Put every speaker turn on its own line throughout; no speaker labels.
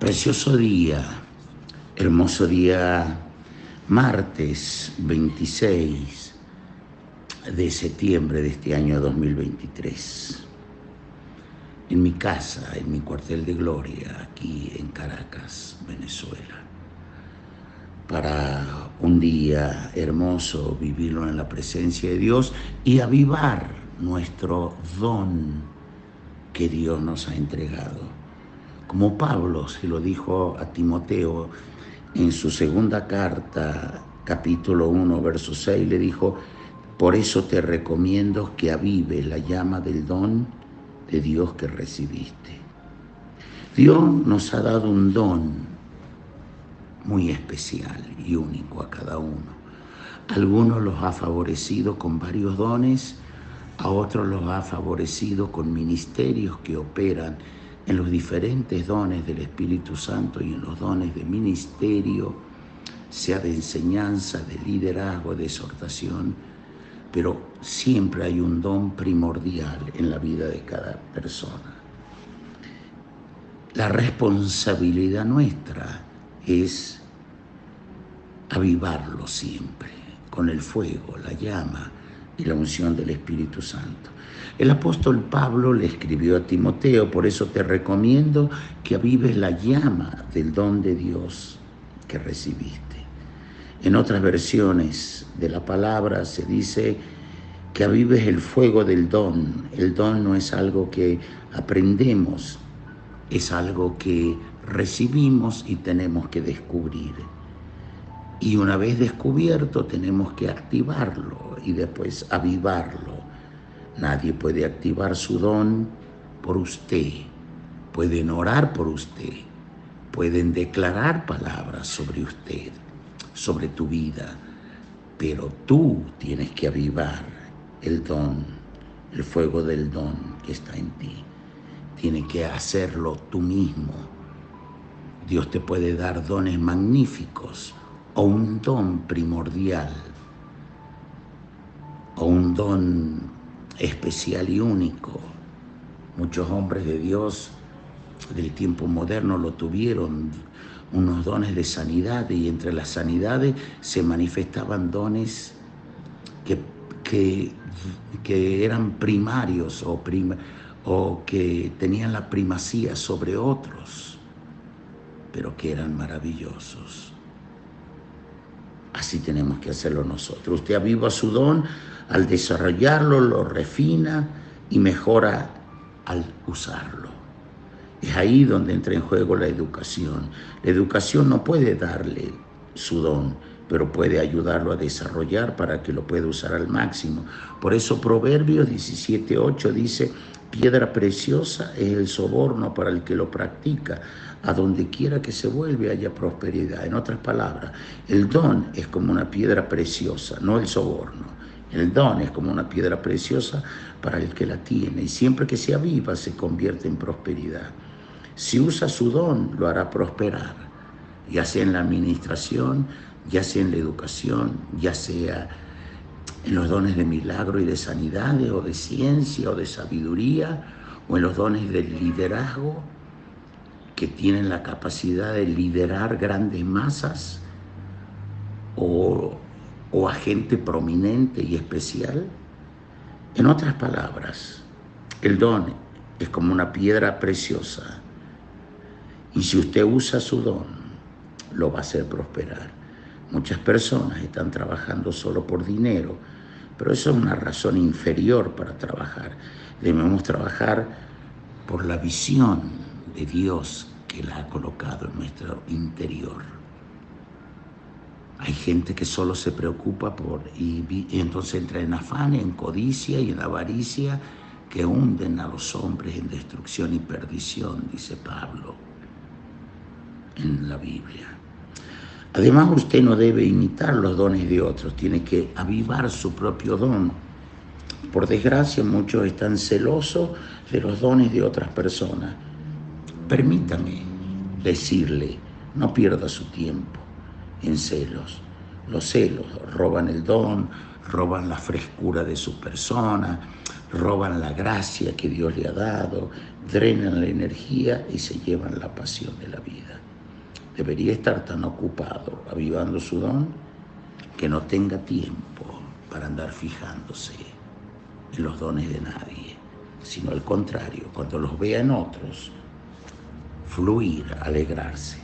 Precioso día, hermoso día, martes 26 de septiembre de este año 2023. En mi casa, en mi cuartel de gloria, aquí en Caracas, Venezuela. Para un día hermoso, vivirlo en la presencia de Dios y avivar nuestro don que Dios nos ha entregado. Como Pablo se lo dijo a Timoteo en su segunda carta, capítulo 1, verso 6, le dijo: por eso te recomiendo que avive la llama del don de Dios que recibiste. Dios nos ha dado un don muy especial y único a cada uno. Algunos los ha favorecido con varios dones, a otros los ha favorecido con ministerios que operan en los diferentes dones del Espíritu Santo y en los dones de ministerio, sea de enseñanza, de liderazgo, de exhortación, pero siempre hay un don primordial en la vida de cada persona. La responsabilidad nuestra es avivarlo siempre con el fuego, la llama y la unción del Espíritu Santo. El apóstol Pablo le escribió a Timoteo: por eso te recomiendo que avives la llama del don de Dios que recibiste. En otras versiones de la palabra se dice que avives el fuego del don. El don no es algo que aprendemos, es algo que recibimos y tenemos que descubrir. Y una vez descubierto tenemos que activarlo y después avivarlo. Nadie puede activar su don por usted. Pueden orar por usted. Pueden declarar palabras sobre usted, sobre tu vida. Pero tú tienes que avivar el don, el fuego del don que está en ti. Tienes que hacerlo tú mismo. Dios te puede dar dones magníficos, o un don primordial, o un don especial y único. Muchos hombres de Dios del tiempo moderno lo tuvieron, unos dones de sanidad, y entre las sanidades se manifestaban dones que eran primarios o que tenían la primacía sobre otros, pero que eran maravillosos. Así tenemos que hacerlo nosotros. Usted aviva su don al desarrollarlo, lo refina y mejora al usarlo. Es ahí donde entra en juego la educación. La educación no puede darle su don, pero puede ayudarlo a desarrollar para que lo pueda usar al máximo. Por eso Proverbios 17:8 dice: piedra preciosa es el soborno para el que lo practica. A donde quiera que se vuelve haya prosperidad. En otras palabras, el don es como una piedra preciosa, no el soborno. El don es como una piedra preciosa para el que la tiene, y siempre que se aviva se convierte en prosperidad. Si usa su don, lo hará prosperar, ya sea en la administración, ya sea en la educación, ya sea en los dones de milagro y de sanidades, o de ciencia, o de sabiduría, o en los dones del liderazgo, que tienen la capacidad de liderar grandes masas, o a gente prominente y especial. En otras palabras, el don es como una piedra preciosa, y si usted usa su don, lo va a hacer prosperar. Muchas personas están trabajando solo por dinero, pero eso es una razón inferior para trabajar. Debemos trabajar por la visión de Dios que la ha colocado en nuestro interior. Hay gente que solo se preocupa y entonces entra en afán, en codicia y en avaricia, que hunden a los hombres en destrucción y perdición, dice Pablo en la Biblia. Además, usted no debe imitar los dones de otros, tiene que avivar su propio don. Por desgracia, muchos están celosos de los dones de otras personas. Permítame decirle, no pierda su tiempo en celos. Los celos roban el don, roban la frescura de su persona, roban la gracia que Dios le ha dado, drenan la energía y se llevan la pasión de la vida. Debería estar tan ocupado avivando su don que no tenga tiempo para andar fijándose en los dones de nadie, sino al contrario, cuando los vea en otros, fluir, alegrarse.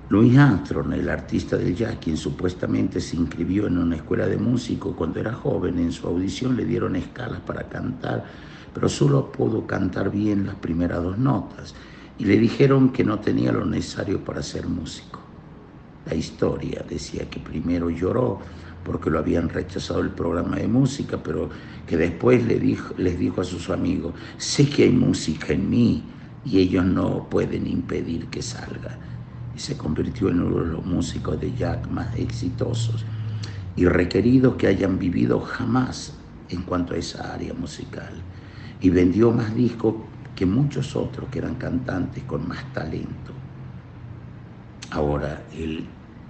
Louis Armstrong, el artista del jazz, quien supuestamente se inscribió en una escuela de músico cuando era joven, en su audición le dieron escalas para cantar, pero solo pudo cantar bien las primeras 2 notas y le dijeron que no tenía lo necesario para ser músico. La historia decía que primero lloró porque lo habían rechazado el programa de música, pero que después les dijo a sus amigos: sé que hay música en mí y ellos no pueden impedir que salga. Y se convirtió en uno de los músicos de jazz más exitosos y requeridos que hayan vivido jamás en cuanto a esa área musical. Y vendió más discos que muchos otros que eran cantantes con más talento. Ahora él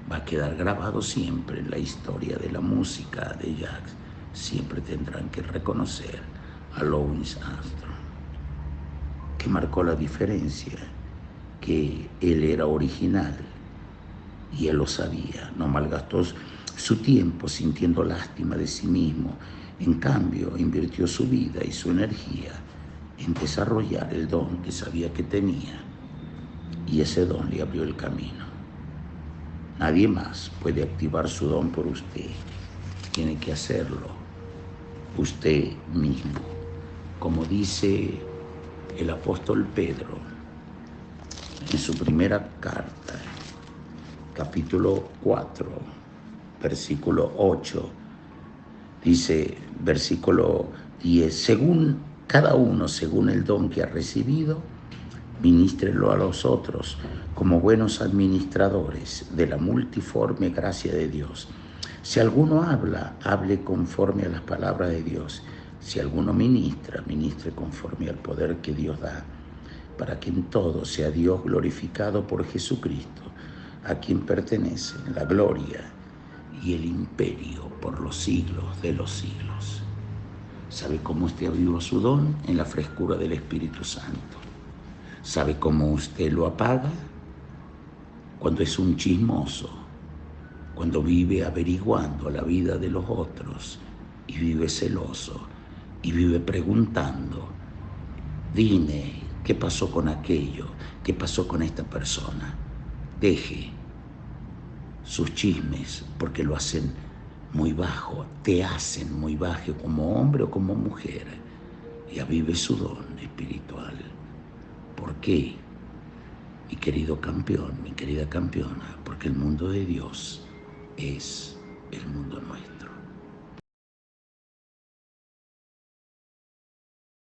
va a quedar grabado siempre en la historia de la música de jazz. Siempre tendrán que reconocer a Louis Armstrong, que marcó la diferencia, que él era original y él lo sabía. No malgastó su tiempo sintiendo lástima de sí mismo. En cambio, invirtió su vida y su energía en desarrollar el don que sabía que tenía, y ese don le abrió el camino. Nadie más puede activar su don por usted. Tiene que hacerlo usted mismo. Como dice el apóstol Pedro en su primera carta, capítulo 4, versículo 8, dice, versículo 10, según cada uno, según el don que ha recibido, ministrelo a los otros como buenos administradores de la multiforme gracia de Dios. Si alguno habla, hable conforme a las palabras de Dios. Si alguno ministra, ministre conforme al poder que Dios da, para que en todo sea Dios glorificado por Jesucristo, a quien pertenece la gloria y el imperio por los siglos de los siglos. ¿Sabe cómo usted aviva su don? En la frescura del Espíritu Santo. ¿Sabe cómo usted lo apaga? Cuando es un chismoso, cuando vive averiguando la vida de los otros y vive celoso y vive preguntando: dime, ¿qué pasó con aquello? ¿Qué pasó con esta persona? Deje sus chismes, porque lo hacen muy bajo, te hacen muy bajo como hombre o como mujer, y avive su don espiritual. ¿Por qué? Mi querido campeón, mi querida campeona, porque el mundo de Dios es el mundo nuestro.